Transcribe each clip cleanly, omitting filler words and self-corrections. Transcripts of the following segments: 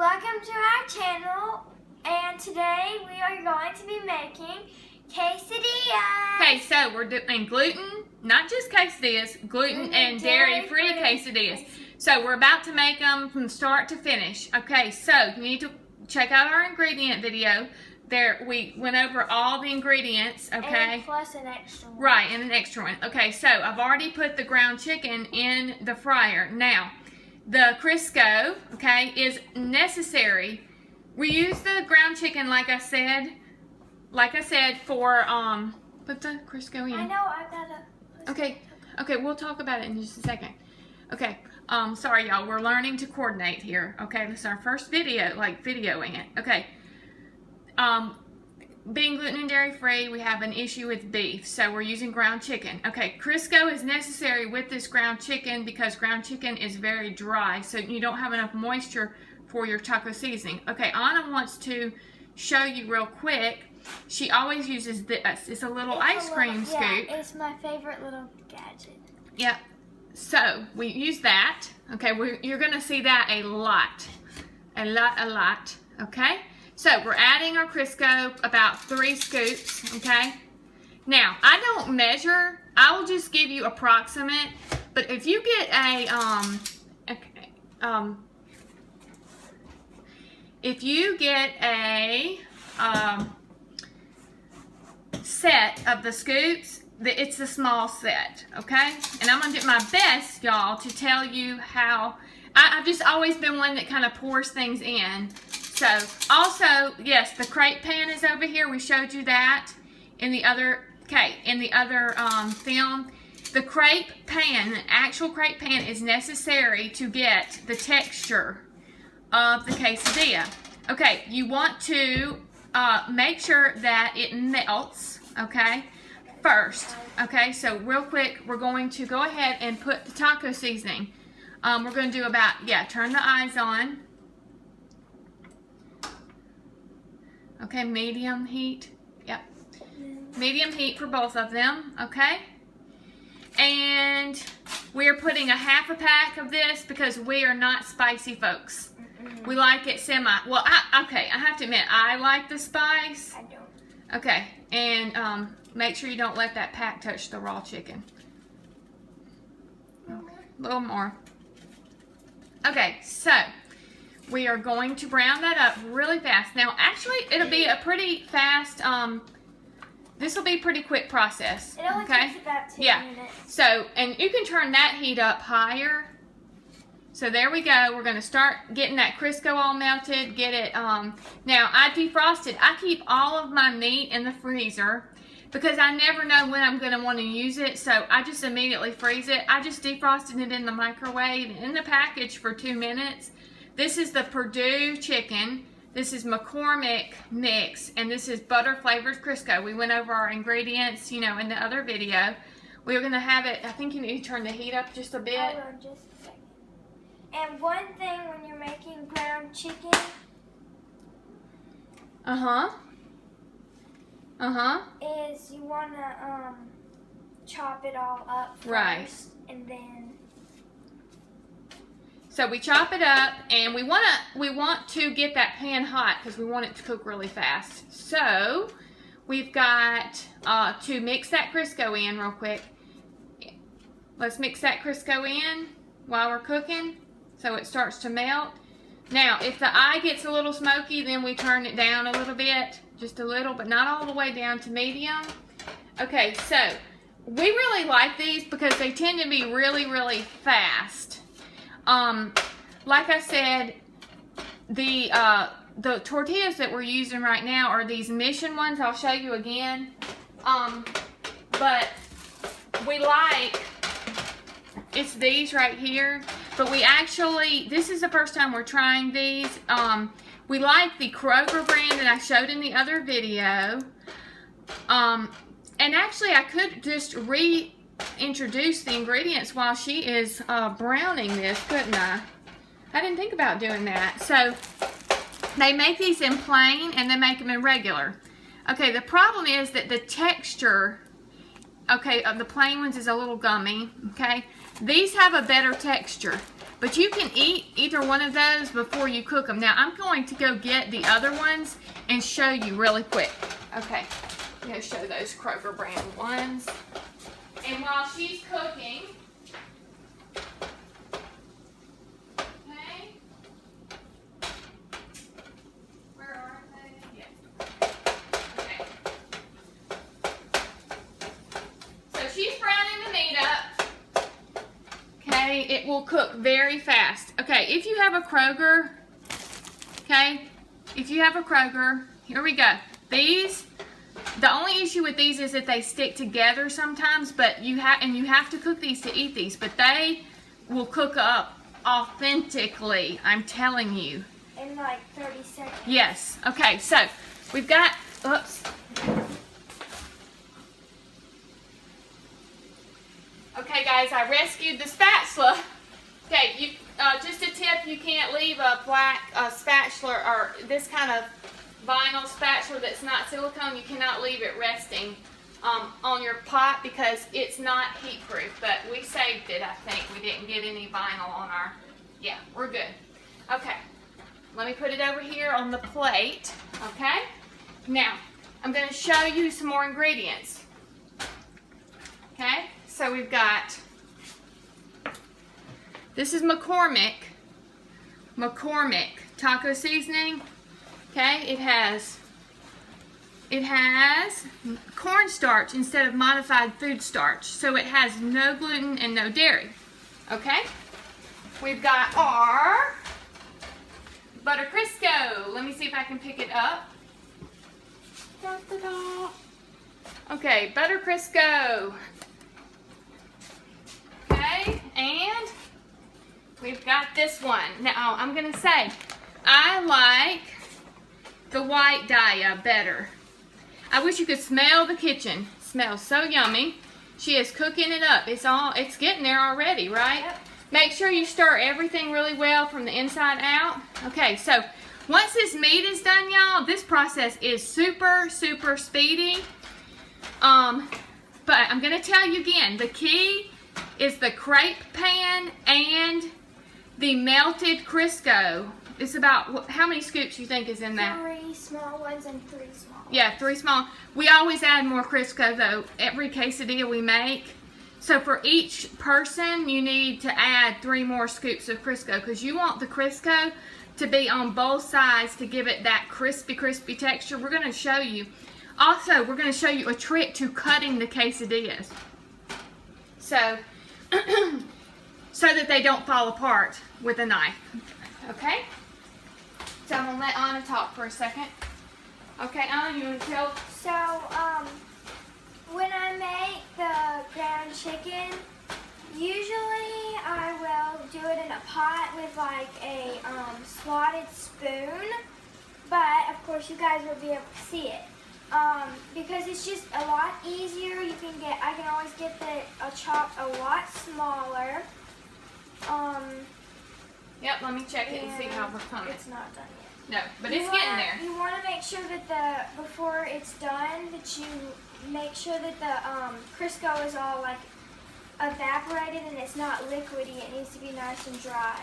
welcome to our channel, and today we are going to be making quesadillas. Okay, so we're doing gluten, not just quesadillas, gluten and dairy-free quesadillas. So we're about to make them from start to finish. Okay, so you need to check out our ingredient video. There, we went over all the ingredients, okay? And plus an extra one. Right, and an extra one. Okay, so I've already put the ground chicken in the fryer. Now, the Crisco, okay, is necessary. We use the ground chicken, like I said, for, put the Crisco in. I know, I gotta... Okay, we'll talk about it in just a second. Okay, sorry y'all, we're learning to coordinate here. Okay, this is our first video, videoing it. Okay. Being gluten and dairy free, we have an issue with beef, so we're using ground chicken. Okay, Crisco is necessary with this ground chicken because ground chicken is very dry, so you don't have enough moisture for your taco seasoning. Okay, Anna wants to show you real quick. She always uses this. It's a little ice cream scoop. Yeah, it's my favorite little gadget. Yep. So we use that. Okay, you're gonna see that a lot. Okay. So we're adding our Crisco, about 3 scoops, okay? Now, I don't measure, I will just give you approximate, but if you get a set of the scoops, it's a small set, okay? And I'm gonna do my best, y'all, to tell you how, I've just always been one that kind of pours things in. So, also, yes, the crepe pan is over here. We showed you that in the other, film. The crepe pan, the actual crepe pan is necessary to get the texture of the quesadilla. Okay, you want to make sure that it melts, okay, first. Okay, so real quick, we're going to go ahead and put the taco seasoning. We're going to do about, turn the eyes on. Okay, medium heat. Yep. Medium heat for both of them, okay? And we're putting a half a pack of this because we are not spicy folks. We like it well, I have to admit, I like the spice. I don't. Okay, and make sure you don't let that pack touch the raw chicken. Okay. A little more. Okay, so we are going to brown that up really fast. Now, actually, it'll be a pretty fast, this will be a pretty quick process. It only takes about 2 minutes. So, and you can turn that heat up higher. So there we go. We're going to start getting that Crisco all melted. Get it, now I defrosted. I keep all of my meat in the freezer because I never know when I'm going to want to use it. So I just immediately freeze it. I just defrosted it in the microwave in the package for 2 minutes. This is the Purdue chicken. This is McCormick mix, and this is butter flavored Crisco. We went over our ingredients, in the other video. We're gonna have it. I think you need to turn the heat up just a bit. I will, just a second. And one thing when you're making ground chicken. Is you wanna chop it all up first, right? And then. So we chop it up, and we want to get that pan hot because we want it to cook really fast. So we've got to mix that Crisco in real quick. Let's mix that Crisco in while we're cooking so it starts to melt. Now, if the eye gets a little smoky, then we turn it down a little bit, just a little, but not all the way down to medium. Okay, so we really like these because they tend to be really, really fast. Like I said, the tortillas that we're using right now are these Mission ones. I'll show you again. But we like, it's these right here. But we actually, this is the first time we're trying these. We like the Kroger brand that I showed in the other video. And actually I could just reintroduce the ingredients while she is browning this, couldn't I? I didn't think about doing that. So they make these in plain and they make them in regular. Okay, the problem is that the texture, of the plain ones is a little gummy, okay? These have a better texture. But you can eat either one of those before you cook them. Now, I'm going to go get the other ones and show you really quick. Okay, I'm going to show those Kroger brand ones. And while she's cooking, okay, where are they? Yeah. Okay. So she's browning the meat up. Okay, it will cook very fast. Okay, if you have a Kroger, okay, if you have a Kroger, here we go. These, the only issue with these is that they stick together sometimes, but you have to cook these to eat these, but they will cook up authentically, I'm telling you. In like 30 seconds. Yes. Okay, so we've got, oops. Okay, guys, I rescued the spatula. Okay, you just a tip, you can't leave a black spatula or this kind of vinyl spatula that's not silicone. You cannot leave it resting on your pot because it's not heat proof, but we saved it, I think. We didn't get any vinyl on our, yeah, we're good. Okay, let me put it over here on the plate, okay? Now, I'm going to show you some more ingredients. Okay, so we've got, this is McCormick taco seasoning. Okay, it has cornstarch instead of modified food starch, so it has no gluten and no dairy. Okay, we've got our butter Crisco. Let me see if I can pick it up. Da, da, da. Okay, butter Crisco. Okay, and we've got this one. Now, I'm going to say, I like the white Daya better. I wish you could smell the kitchen. It smells so yummy. She is cooking it up. It's getting there already, right? Yep. Make sure you stir everything really well from the inside out. Okay, so once this meat is done, y'all, this process is super, super speedy. But I'm going to tell you again, the key is the crepe pan and the melted Crisco. It's about, how many scoops you think is in that? 3 small ones and 3 small ones. Yeah, 3 small. We always add more Crisco though, every quesadilla we make. So for each person, you need to add 3 more scoops of Crisco because you want the Crisco to be on both sides to give it that crispy, crispy texture. We're going to show you. Also, we're going to show you a trick to cutting the quesadillas. So, so that they don't fall apart with a knife. Okay? So I'm going to let Anna talk for a second. Okay, Anna, you want to tell? So, when I make the ground chicken, usually I will do it in a pot with like a slotted spoon, but of course you guys will be able to see it. Because it's just a lot easier. I can always get the chopped a lot smaller. Yep, let me check it and see how we're coming. It's not done yet. No, but it's getting there. You want to make sure that before it's done, that you make sure that the Crisco is all like evaporated and it's not liquidy. It needs to be nice and dry.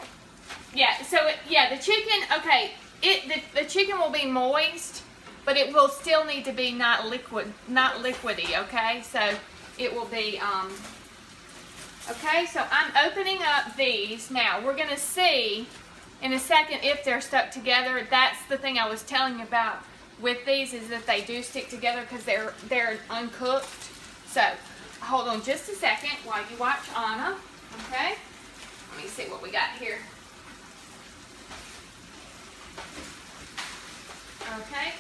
Yeah, so the chicken, okay, the chicken will be moist, but it will still need to be not liquidy, okay? So it will be, okay, so I'm opening up these. Now, we're going to see in a second if they're stuck together. That's the thing I was telling you about with these, is that they do stick together because they're uncooked. So, hold on just a second while you watch Anna, okay? Let me see what we got here. Okay.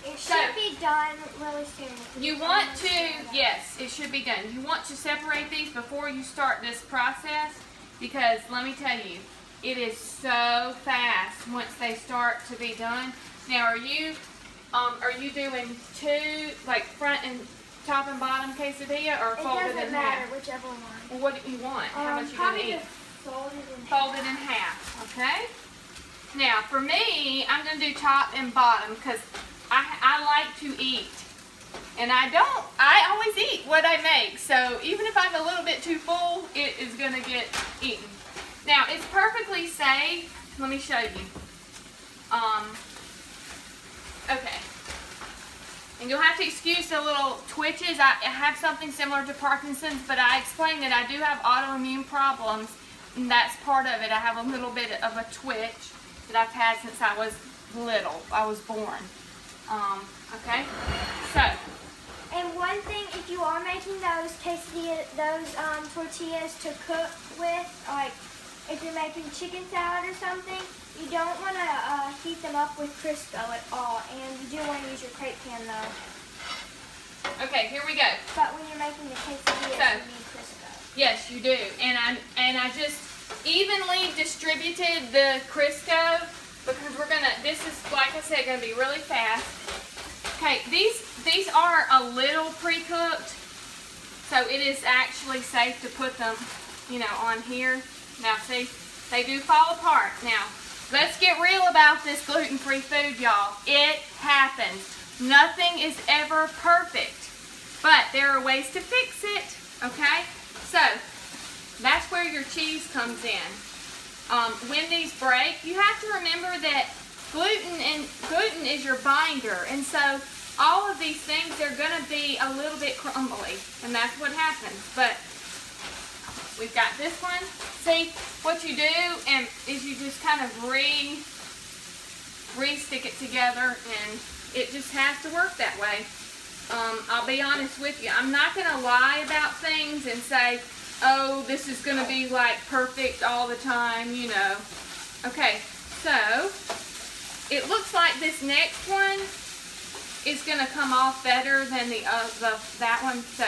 It should be done really soon. You want to, yes, it should be done. You want to separate these before you start this process, because let me tell you, it is so fast once they start to be done. Now, are you doing 2, like front and top and bottom quesadilla, or folded in half? It doesn't matter, whichever one. Well, what do you want? How much you gonna eat? Folded in half, okay? Now, for me, I'm gonna do top and bottom because I like to eat. And I always eat what I make. So even if I'm a little bit too full, it is going to get eaten. Now, it's perfectly safe. Let me show you. Okay. And you'll have to excuse the little twitches. I have something similar to Parkinson's, but I explained that I do have autoimmune problems, and that's part of it. I have a little bit of a twitch that I've had since I was little. I was born. Okay? So. And one thing, if you are making those quesadillas, those tortillas to cook with, like if you're making chicken salad or something, you don't want to heat them up with Crisco at all, and you do want to use your crepe pan though. Okay, here we go. But when you're making the quesadillas, you need Crisco. Yes, you do. And I just evenly distributed the Crisco because this is, like I said, gonna be really fast. Okay, these are a little pre-cooked, so it is actually safe to put them, on here. Now, see, they do fall apart. Now, let's get real about this gluten-free food, y'all. It happens. Nothing is ever perfect, but there are ways to fix it, okay? So, that's where your cheese comes in. When these break, you have to remember that gluten is your binder, and so all of these things are going to be a little bit crumbly, and that's what happens. But we've got this one. See, what you do is you just kind of re-stick it together, and it just has to work that way. I'll be honest with you. I'm not going to lie about things and say, oh, this is going to be like perfect all the time, Okay, so it looks like this next one is going to come off better than that one, so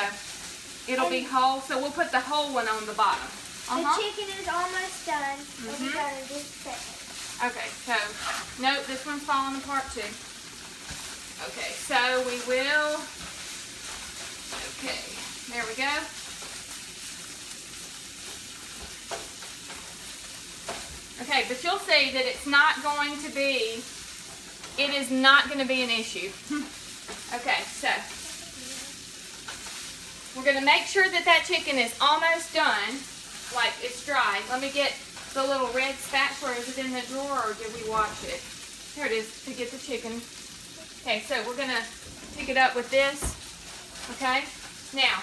it'll be whole. So we'll put the whole one on the bottom. The chicken is almost done. It'll be done in just a second. Okay, so, nope, this one's falling apart too. Okay, so we will, okay, there we go. Okay, but you'll see that it's not going to be, it is not going to be an issue. Okay, so we're going to make sure that chicken is almost done, like it's dry. Let me get the little red spatula. Is it in the drawer or did we wash it? Here it is to get the chicken. Okay, so we're going to pick it up with this. Okay, now,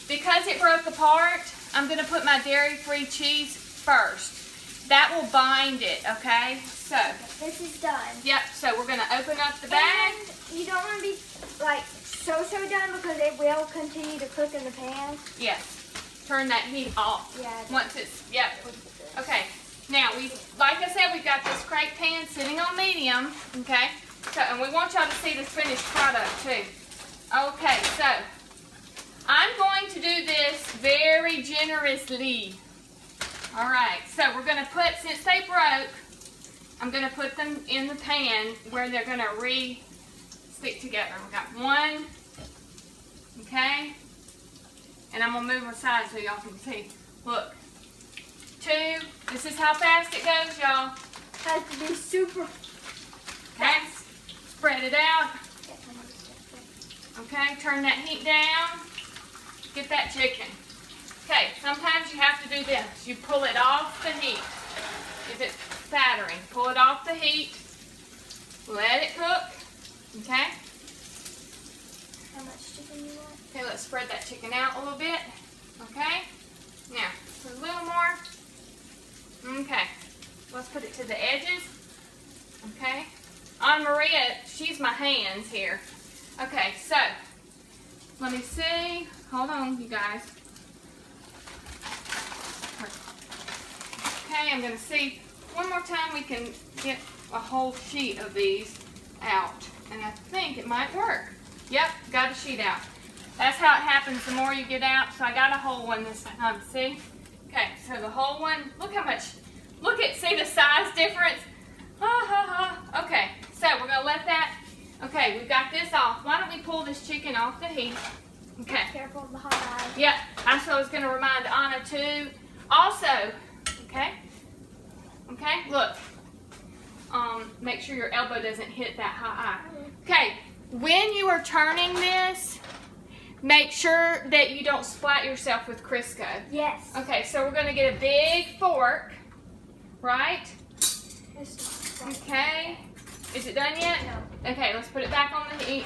because it broke apart, I'm going to put my dairy-free cheese first. That will bind it, okay? So. This is done. Yep, so we're going to open up the bag. And you don't want to be, like, so done because it will continue to cook in the pan. Yes. Turn that heat off. Yeah. Once it's, yep. Okay. Now, like I said, we've got this crepe pan sitting on medium, okay? So, and we want y'all to see this finished product, too. Okay, so, I'm going to do this very generously. All right, so we're going to put, since they broke, I'm going to put them in the pan where they're going to re-stick together. We've got one, okay, and I'm going to move them aside so y'all can see. Look, two, this is how fast it goes, y'all. Has to be super fast. Spread it out. Okay, turn that heat down. Get that chicken. Okay, sometimes you have to do this. You pull it off the heat. If it's spattering, pull it off the heat. Let it cook. Okay? How much chicken you want? Okay, let's spread that chicken out a little bit. Okay? Now, put a little more. Okay. Let's put it to the edges. Okay? Anna Maria, she's my hands here. Okay, so, let me see. Hold on, you guys. Okay, I'm going to see one more time we can get a whole sheet of these out. And I think it might work. Yep, got a sheet out. That's how it happens the more you get out. So I got a whole one this time, see? Okay, so the whole one, look how much, see the size difference? Okay, so we're going to let that, okay, we've got this off. Why don't we pull this chicken off the heat? Okay. Careful of the hot eye. Yep, that's what I was going to remind Anna too. Also, okay, look, make sure your elbow doesn't hit that hot eye. Okay, when you are turning this, make sure that you don't splat yourself with Crisco. Yes. Okay, so we're going to get a big fork, right? Okay. Is it done yet? No. Okay, let's put it back on the heat.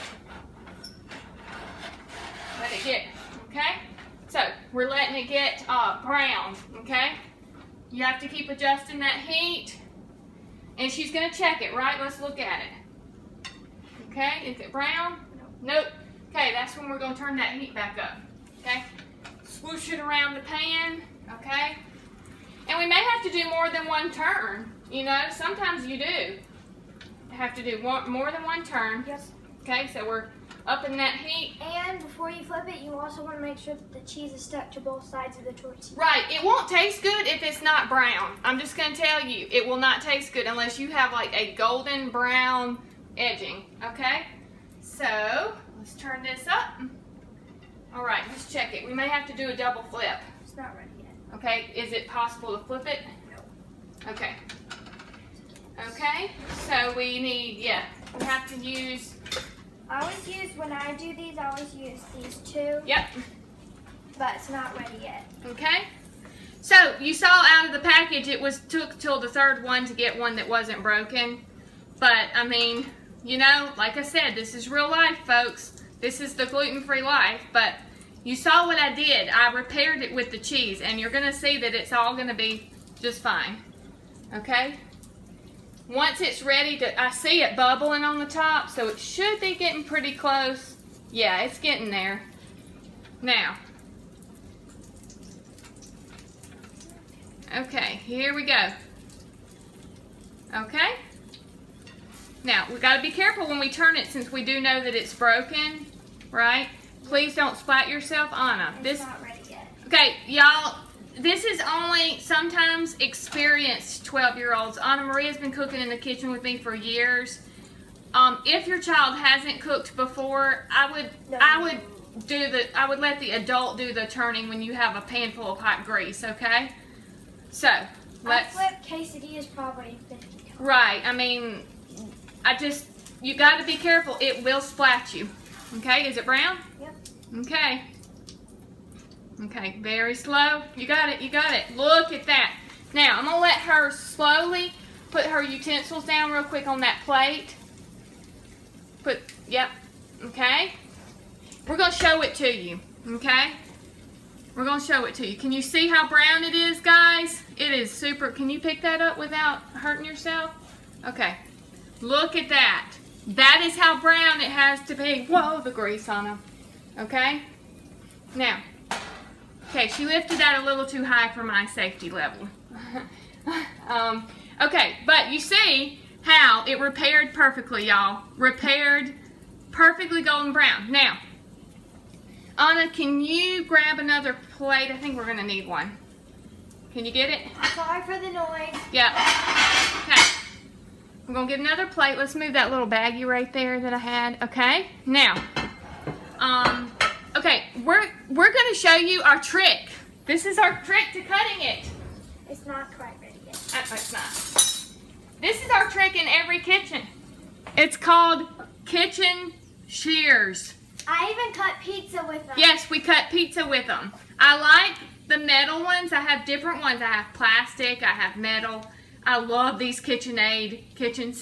Let it get, okay? So, we're letting it get brown, okay? You have to keep adjusting that heat. And she's going to check it, right? Let's look at it. Okay, is it brown? Nope. Okay, that's when we're going to turn that heat back up. Okay? Swoosh it around the pan, okay? And we may have to do more than one turn. You know, sometimes you do have to do more than one turn. Yes. Okay, so we're up in that heat. And before you flip it, you also want to make sure that the cheese is stuck to both sides of the tortilla. Right, it won't taste good if it's not brown. I'm just going to tell you, it will not taste good unless you have like a golden brown edging, okay? So, let's turn this up. All right, let's check it. We may have to do a double flip. It's not ready yet. Okay, is it possible to flip it? No. Okay. Okay, so we need, we have to use... when I do these, I always use these two. Yep. But it's not ready yet. Okay. So, you saw out of the package, took till the third one to get one that wasn't broken. But, I mean, you know, like I said, this is real life, folks. This is the gluten-free life. But you saw what I did. I repaired it with the cheese, and you're going to see that it's all going to be just fine. Okay? Once it's ready I see it bubbling on the top, so it should be getting pretty close. Yeah, it's getting there. Now, okay, here we go. Okay? Now, we got to be careful when we turn it since we do know that it's broken, right? Please don't splat yourself, Anna. It's not ready yet. Okay, y'all, this is only sometimes experienced 12-year-olds. Anna Maria's been cooking in the kitchen with me for years. If your child hasn't cooked before, I would let the adult do the turning when you have a pan full of hot grease, okay? So, let's... I flipped quesadillas probably 50 times. Right, I mean, you got to be careful. It will splat you. Okay, is it brown? Yep. Okay. Okay, very slow. You got it, you got it. Look at that. Now, I'm going to let her slowly put her utensils down real quick on that plate. Yep, okay. We're going to show it to you, okay? We're going to show it to you. Can you see how brown it is, guys? It is super. Can you pick that up without hurting yourself? Okay. Look at that. That is how brown it has to be. Whoa, the grease on them. Okay? Now, okay, she lifted that a little too high for my safety level. Okay, but you see how it repaired perfectly, y'all. Repaired perfectly golden brown. Now, Anna, can you grab another plate? I think we're going to need one. Can you get it? Sorry for the noise. Yeah. Okay. We're going to get another plate. Let's move that little baggie right there that I had. Okay. Now, okay, we're going to show you our trick. This is our trick to cutting it. It's not quite ready yet. It's not. This is our trick in every kitchen. It's called kitchen shears. I even cut pizza with them. Yes, we cut pizza with them. I like the metal ones. I have different ones. I have plastic. I have metal. I love these KitchenAid kitchen scissors.